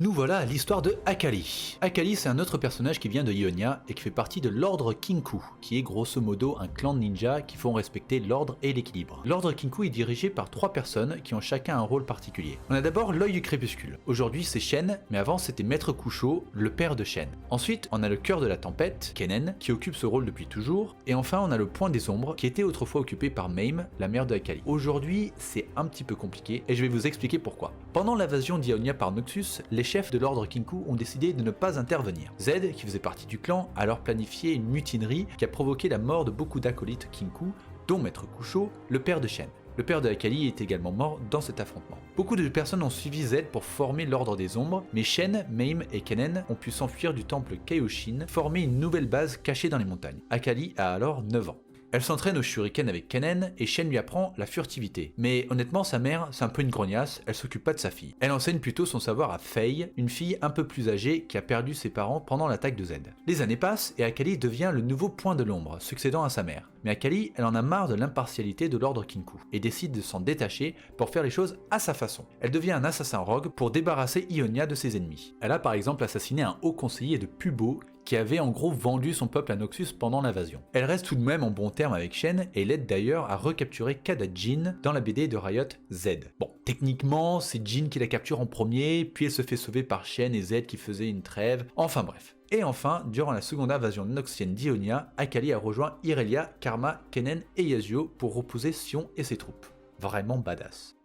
Nous voilà à l'histoire de Akali. Akali, c'est un autre personnage qui vient de Ionia et qui fait partie de l'ordre Kinku, qui est grosso modo un clan de ninjas qui font respecter l'ordre et l'équilibre. L'ordre Kinku est dirigé par 3 personnes qui ont chacun un rôle particulier. On a d'abord l'œil du crépuscule. Aujourd'hui c'est Shen, mais avant c'était Maître Kusho, le père de Shen. Ensuite on a le cœur de la tempête, Kennen, qui occupe ce rôle depuis toujours. Et enfin on a le point des ombres, qui était autrefois occupé par Mame, la mère de Akali. Aujourd'hui c'est un petit peu compliqué et je vais vous expliquer pourquoi. Pendant l'invasion d'Ionia par Noxus, les chefs de l'ordre Kinku ont décidé de ne pas intervenir. Zed, qui faisait partie du clan, a alors planifié une mutinerie qui a provoqué la mort de beaucoup d'acolytes Kinku, dont Maître Kusho, le père de Shen. Le père de Akali est également mort dans cet affrontement. Beaucoup de personnes ont suivi Zed pour former l'ordre des ombres, mais Shen, Mame et Kennen ont pu s'enfuir du temple Kaioshin, former une nouvelle base cachée dans les montagnes. Akali a alors 9 ans. Elle s'entraîne au shuriken avec Kennen et Shen lui apprend la furtivité. Mais honnêtement sa mère c'est un peu une grognasse, elle s'occupe pas de sa fille. Elle enseigne plutôt son savoir à Faye, une fille un peu plus âgée qui a perdu ses parents pendant l'attaque de Zed. Les années passent et Akali devient le nouveau point de l'ombre, succédant à sa mère. Mais Akali, elle en a marre de l'impartialité de l'ordre Kinku et décide de s'en détacher pour faire les choses à sa façon. Elle devient un assassin rogue pour débarrasser Ionia de ses ennemis. Elle a par exemple assassiné un haut conseiller de Pubo qui avait en gros vendu son peuple à Noxus pendant l'invasion. Elle reste tout de même en bon terme avec Shen et l'aide d'ailleurs à recapturer Kada Jin dans la BD de Riot Z. Bon, techniquement c'est Jin qui la capture en premier, puis elle se fait sauver par Shen et Z qui faisaient une trêve, enfin bref. Et enfin, durant la seconde invasion noxienne d'Ionia, Akali a rejoint Irelia, Karma, Kennen et Yasuo pour reposer Sion et ses troupes. Vraiment badass.